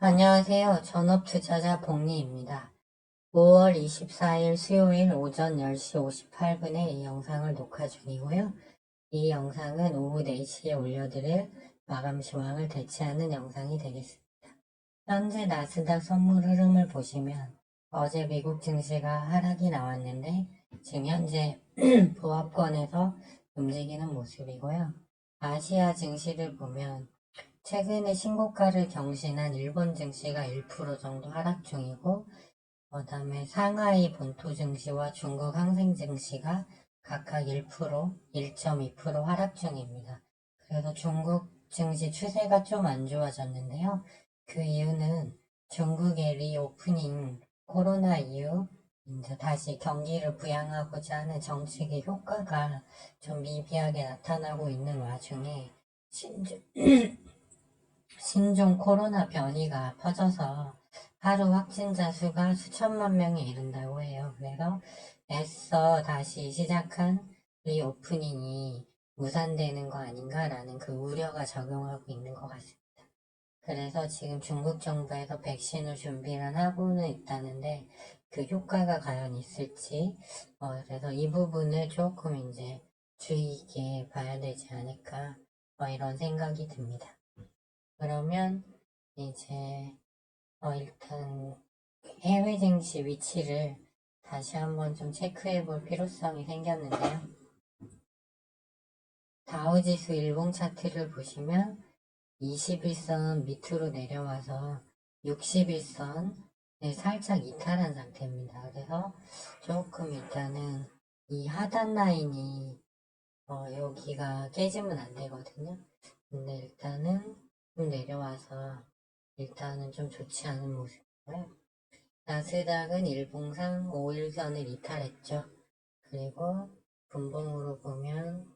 안녕하세요. 전업투자자 복리입니다. 5월 24일 수요일 오전 10시 58분에 이 영상을 녹화 중이고요. 이 영상은 오후 4시에 올려드릴 마감 시황을 대체하는 영상이 되겠습니다. 현재 나스닥 선물 흐름을 보시면 어제 미국 증시가 하락이 나왔는데 지금 현재 보합권에서 움직이는 모습이고요. 아시아 증시를 보면 최근에 신고가를 경신한 일본 증시가 1% 정도 하락 중이고, 그 다음에 상하이 본토 증시와 중국 항생 증시가 각각 1%, 1.2% 하락 중입니다. 그래서 중국 증시 추세가 좀 안 좋아졌는데요. 그 이유는 중국의 리오프닝 코로나 이후 이제 다시 경기를 부양하고자 하는 정책의 효과가 좀 미비하게 나타나고 있는 와중에 신종 코로나 변이가 퍼져서 하루 확진자 수가 수천만 명에 이른다고 해요. 그래서 애써 다시 시작한 리오프닝이 무산되는 거 아닌가라는 그 우려가 작용하고 있는 것 같습니다. 그래서 지금 중국 정부에서 백신을 준비를 하고는 있다는데 그 효과가 과연 있을지, 그래서 이 부분을 조금 이제 주의 있게 봐야 되지 않을까, 이런 생각이 듭니다. 그러면 이제 일단 해외 증시 위치를 다시 한번 좀 체크해 볼 필요성이 생겼는데요. 다우지수 일봉 차트를 보시면 21선 밑으로 내려와서 61선을 살짝 이탈한 상태입니다. 그래서 조금 일단은 이 하단 라인이 여기가 깨지면 안 되거든요. 근데 일단은 좀 내려와서 일단은 좀 좋지 않은 모습이고요. 나스닥은 일봉상 5일선을 이탈했죠. 그리고 분봉으로 보면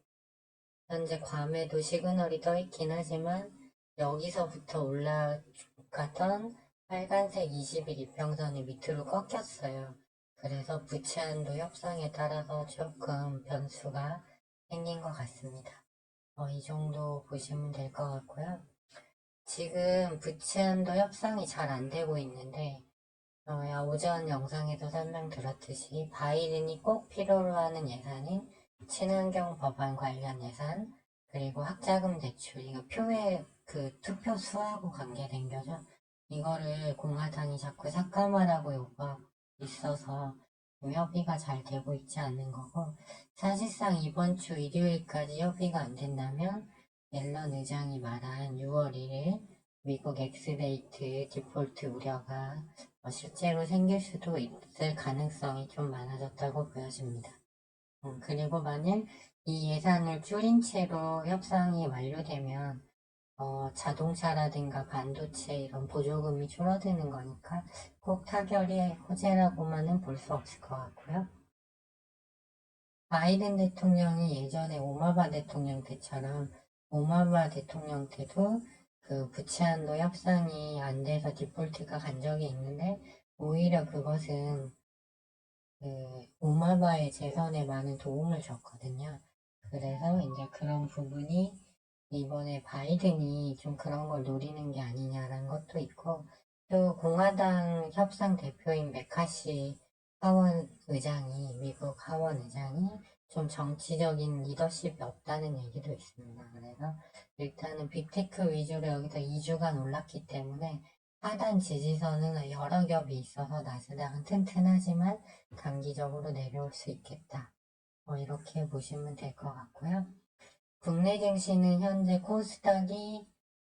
현재 괌에도 시그널이 떠 있긴 하지만 여기서부터 올라갔던 빨간색 20일 이평선이 밑으로 꺾였어요. 그래서 부채한도 협상에 따라서 조금 변수가 생긴 것 같습니다. 이 정도 보시면 될 것 같고요. 지금 부채한도 협상이 잘 안 되고 있는데 오전 영상에서 설명드렸듯이 바이든이 꼭 필요로 하는 예산인 친환경 법안 관련 예산 그리고 학자금 대출 이거 표에 그 투표 수하고 관계된 거죠. 이거를 공화당이 자꾸 삭감하라고 요구하고 있어서 협의가 잘 되고 있지 않는 거고 사실상 이번 주 일요일까지 협의가 안 된다면 옐런 의장이 말한 6월 1일 미국 엑스레이트 디폴트 우려가 실제로 생길 수도 있을 가능성이 좀 많아졌다고 보여집니다. 그리고 만일 이 예산을 줄인 채로 협상이 완료되면 자동차라든가 반도체 이런 보조금이 줄어드는 거니까 꼭 타결이 호재라고만은 볼 수 없을 것 같고요. 바이든 대통령이 예전에 오바마 대통령 때처럼 오바마 대통령 때도 그 부채한도 협상이 안 돼서 디폴트가 간 적이 있는데 오히려 그것은 그 오바마의 재선에 많은 도움을 줬거든요. 그래서 이제 그런 부분이 이번에 바이든이 좀 그런 걸 노리는 게 아니냐라는 것도 있고 또 공화당 협상 대표인 메카시 하원 의장이 미국 하원 의장이 좀 정치적인 리더십이 없다는 얘기도 있습니다. 그래서 일단은 빅테크 위주로 여기서 2주간 올랐기 때문에 하단 지지선은 여러 겹이 있어서 나스닥은 튼튼하지만 단기적으로 내려올 수 있겠다. 이렇게 보시면 될 것 같고요. 국내 증시는 현재 코스닥이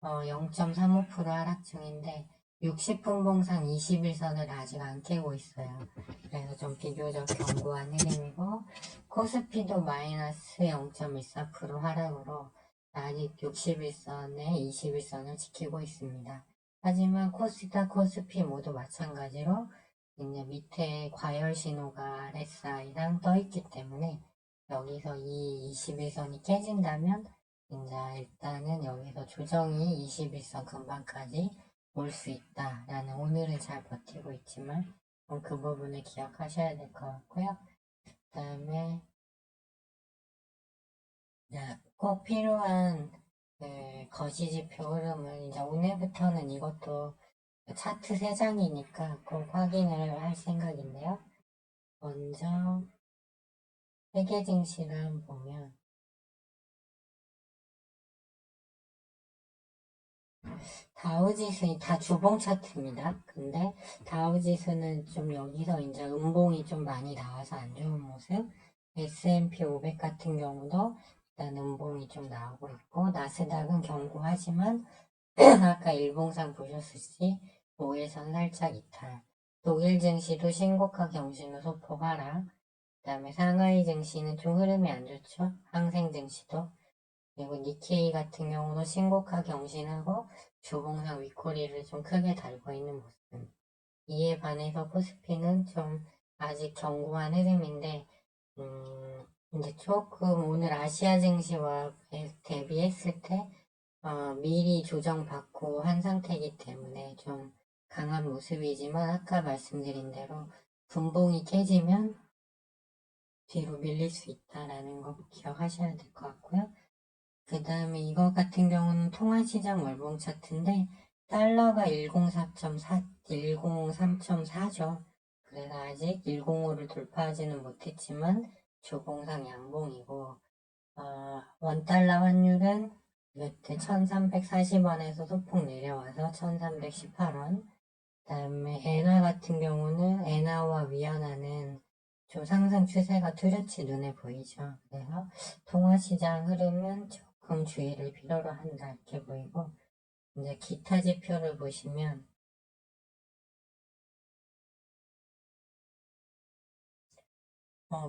0.35% 하락 중인데 60분 봉상 21선을 아직 안 깨고 있어요. 그래서 좀 비교적 견고한 흐름이고 코스피도 마이너스 0.14% 하락으로 아직 61선에 21선을 지키고 있습니다. 하지만 코스닥, 코스피 모두 마찬가지로 이제 밑에 과열 신호가 RSI랑 떠 있기 때문에 여기서 이 21선이 깨진다면 이제 일단은 여기서 조정이 21선 근방까지 올 수 있다라는 오늘은 잘 버티고 있지만 그 부분을 기억하셔야 될 것 같고요. 그 다음에 꼭 필요한 거시지표 흐름을 이제 오늘부터는 이것도 차트 3장이니까 꼭 확인을 할 생각인데요. 먼저 세계 증시를 한번 보면 다우지수 다 주봉 차트입니다. 근데 다우지수는 좀 여기서 이제 음봉이 좀 많이 나와서 안 좋은 모습. S&P 500 같은 경우도 일단 음봉이 좀 나오고 있고, 나스닥은 견고하지만 아까 일봉상 보셨을지 5일선 살짝 이탈. 독일 증시도 신고가 경신후 소폭 하락. 그다음에 상하이 증시는 좀 흐름이 안 좋죠. 항생 증시도. 그리고 니케이 같은 경우도 신고가 경신하고 주봉상 윗꼬리를 좀 크게 달고 있는 모습. 이에 반해서 코스피는 좀 아직 견고한 흐름인데, 이제 조금 오늘 아시아 증시와 대비했을 때, 미리 조정받고 한 상태이기 때문에 좀 강한 모습이지만, 아까 말씀드린 대로 분봉이 깨지면 뒤로 밀릴 수 있다라는 거 기억하셔야 될 것 같고요. 그 다음에 이거 같은 경우는 통화시장 월봉 차트인데 달러가 104.4, 103.4죠. 그래서 아직 105를 돌파하지는 못했지만 조봉상 양봉이고 원달러 환율은 이때 1340원에서 소폭 내려와서 1318원. 그 다음에 엔화 같은 경우는 엔화와 위안화는 좀 상승 추세가 뚜렷이 눈에 보이죠. 그래서 통화시장 흐름은 조금 주의를 필요로 한다 이렇게 보이고, 이제 기타 지표를 보시면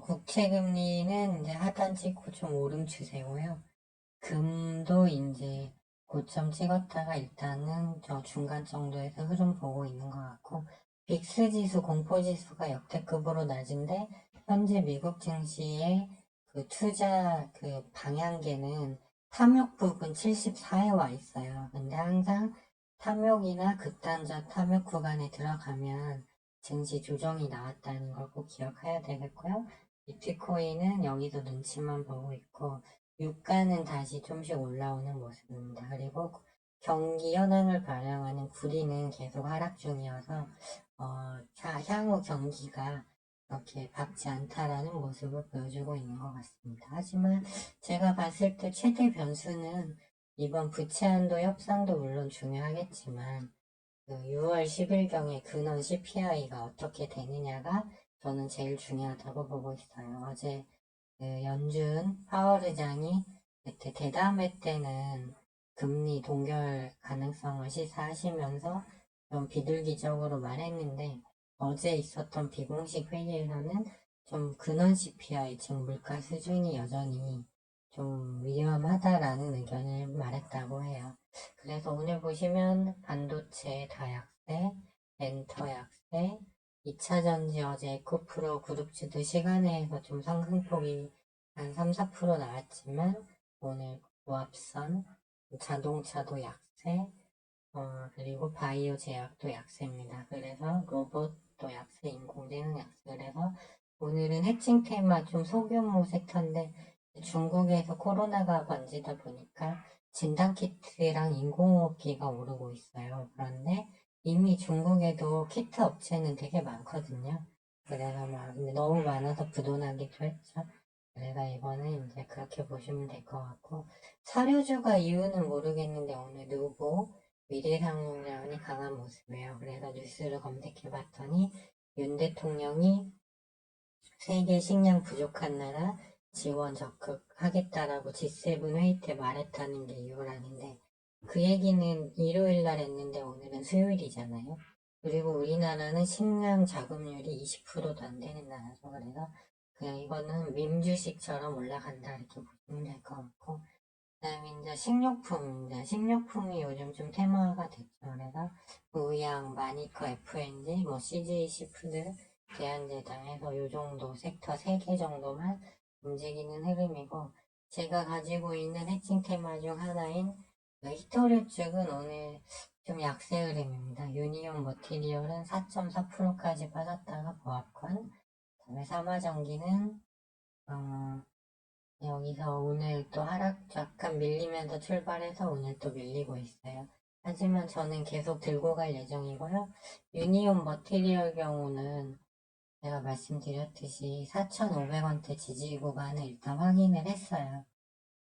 국채금리는 이제 하단 찍고 좀 오름 추세고요. 금도 이제 고점 찍었다가 일단은 저 중간 정도에서 흐름 보고 있는 것 같고, 빅스 지수, 공포 지수가 역대급으로 낮은데 현재 미국 증시의 그 투자 그 방향계는 탐욕 부분 74에 와 있어요. 근데 항상 탐욕이나 극단적 탐욕 구간에 들어가면 증시 조정이 나왔다는 걸 꼭 기억해야 되겠고요. 비트코인은 여기서 눈치만 보고 있고, 유가는 다시 좀씩 올라오는 모습입니다. 그리고 경기 현황을 반영하는 구리는 계속 하락 중이어서 향후 경기가 그렇게 밝지 않다라는 모습을 보여주고 있는 것 같습니다. 하지만 제가 봤을 때 최대 변수는 이번 부채 한도 협상도 물론 중요하겠지만 그 6월 10일경에 근원 CPI가 어떻게 되느냐가 저는 제일 중요하다고 보고 있어요. 어제 그 연준 파월 의장이 그때 대담회 때는 금리 동결 가능성을 시사하시면서 좀 비둘기적으로 말했는데 어제 있었던 비공식 회의에서는 좀 근원 CPI, 즉 물가 수준이 여전히 좀 위험하다라는 의견을 말했다고 해요. 그래서 오늘 보시면 반도체 다약세, 엔터 약세, 2차전지 어제 에코프로 그룹주도 시간에서 좀 상승폭이 한 3, 4% 나왔지만 오늘 고압선, 자동차도 약세, 그리고 바이오 제약도 약세입니다. 그래서 로봇도 약세, 인공지능 약세. 그래서 오늘은 해칭 테마 좀 소규모 섹터인데 중국에서 코로나가 번지다 보니까 진단키트랑 인공호흡기가 오르고 있어요. 그런데 이미 중국에도 키트 업체는 되게 많거든요. 그래서 막 너무 많아서 부도나기도 했죠. 그래서 이거는 이제 그렇게 보시면 될 것 같고, 사료주가 이유는 모르겠는데 오늘 누보 미래상용량이 강한 모습이에요. 그래서 뉴스를 검색해 봤더니 윤 대통령이 세계 식량 부족한 나라 지원 적극하겠다라고 G7 회의 때 말했다는 게 이유라는데, 그 얘기는 일요일 날 했는데 오늘은 수요일이잖아요. 그리고 우리나라는 식량 자금률이 20%도 안 되는 나라죠. 그래서 그냥 이거는 밈주식처럼 올라간다 이렇게 보시면 될 것 같고, 그다음에 이제 식료품입니다. 식료품이 요즘 좀 테마가 됐죠. 그래서 의양, 마니커, FNG, 뭐 CJ 시푸드, 대한제당에서 요 정도 섹터 3개 정도만 움직이는 흐름이고, 제가 가지고 있는 해칭 테마 중 하나인 히토류 쪽은 오늘 좀 약세 흐름입니다. 유니온 머티리얼은 4.4%까지 빠졌다가 보합권, 그다음에 삼화전기는 여기서 오늘 또 하락 약간 밀리면서 출발해서 오늘 또 밀리고 있어요. 하지만 저는 계속 들고 갈 예정이고요. 유니온 머티리얼 경우는 제가 말씀드렸듯이 4,500원대 지지 구간을 일단 확인을 했어요.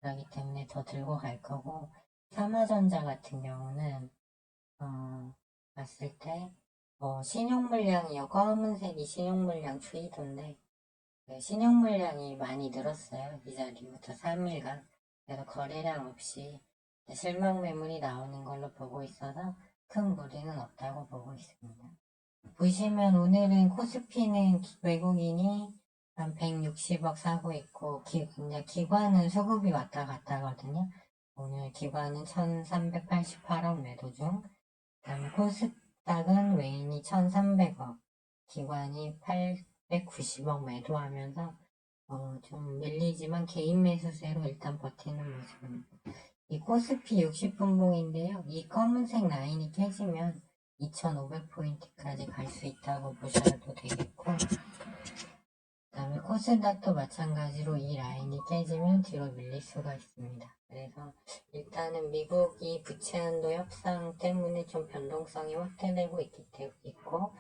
그렇기 때문에 더 들고 갈 거고, 삼화전자 같은 경우는 봤을 때 신용 물량이요. 검은색이 신용 물량 추이도인데 그 신용 물량이 많이 늘었어요. 이 자리부터 3일간. 그래서 거래량 없이 실망 매물이 나오는 걸로 보고 있어서 큰 무리는 없다고 보고 있습니다. 보시면 오늘은 코스피는 외국인이 한 160억 사고 있고 이제 기관은 수급이 왔다 갔다 하거든요. 오늘 기관은 1388억 매도 중, 그다음에 코스닥은 외인이 1300억, 기관이 890억 매도하면서 좀 밀리지만 개인 매수세로 일단 버티는 모습입니다. 이 코스피 60분봉인데요. 이 검은색 라인이 깨지면 2500포인트까지 갈 수 있다고 보셔도 되겠고, 그 다음에 코스닥도 마찬가지로 이 라인이 깨지면 뒤로 밀릴 수가 있습니다. 그래서 일단은 미국이 부채 한도 협상 때문에 좀 변동성이 확대되고 있고,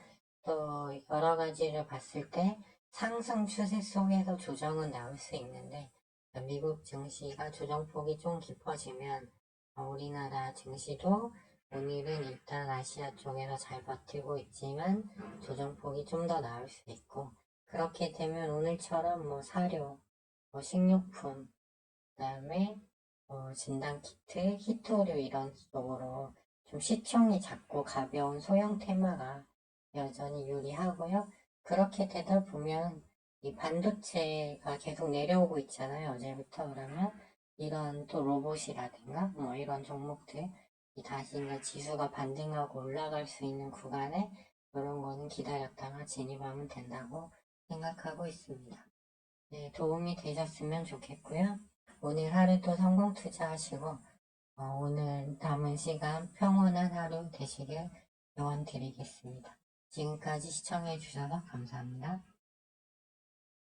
또 여러 가지를 봤을 때 상승 추세 속에서 조정은 나올 수 있는데, 미국 증시가 조정폭이 좀 깊어지면 우리나라 증시도 오늘은 일단 아시아 쪽에서 잘 버티고 있지만 조정폭이 좀 더 나올 수 있고, 그렇게 되면 오늘처럼 뭐 사료, 뭐 식료품, 그다음에 진단키트, 히토류 이런 쪽으로 좀 시총이 작고 가벼운 소형 테마가 여전히 유리하고요. 그렇게 되다 보면 이 반도체가 계속 내려오고 있잖아요. 어제부터. 그러면 이런 또 로봇이라든가 뭐 이런 종목들 이 다시 이제 지수가 반등하고 올라갈 수 있는 구간에 이런 거는 기다렸다가 진입하면 된다고 생각하고 있습니다. 네, 도움이 되셨으면 좋겠고요. 오늘 하루도 성공 투자하시고 오늘 남은 시간 평온한 하루 되시길 응원드리겠습니다. 지금까지 시청해 주셔서 감사합니다.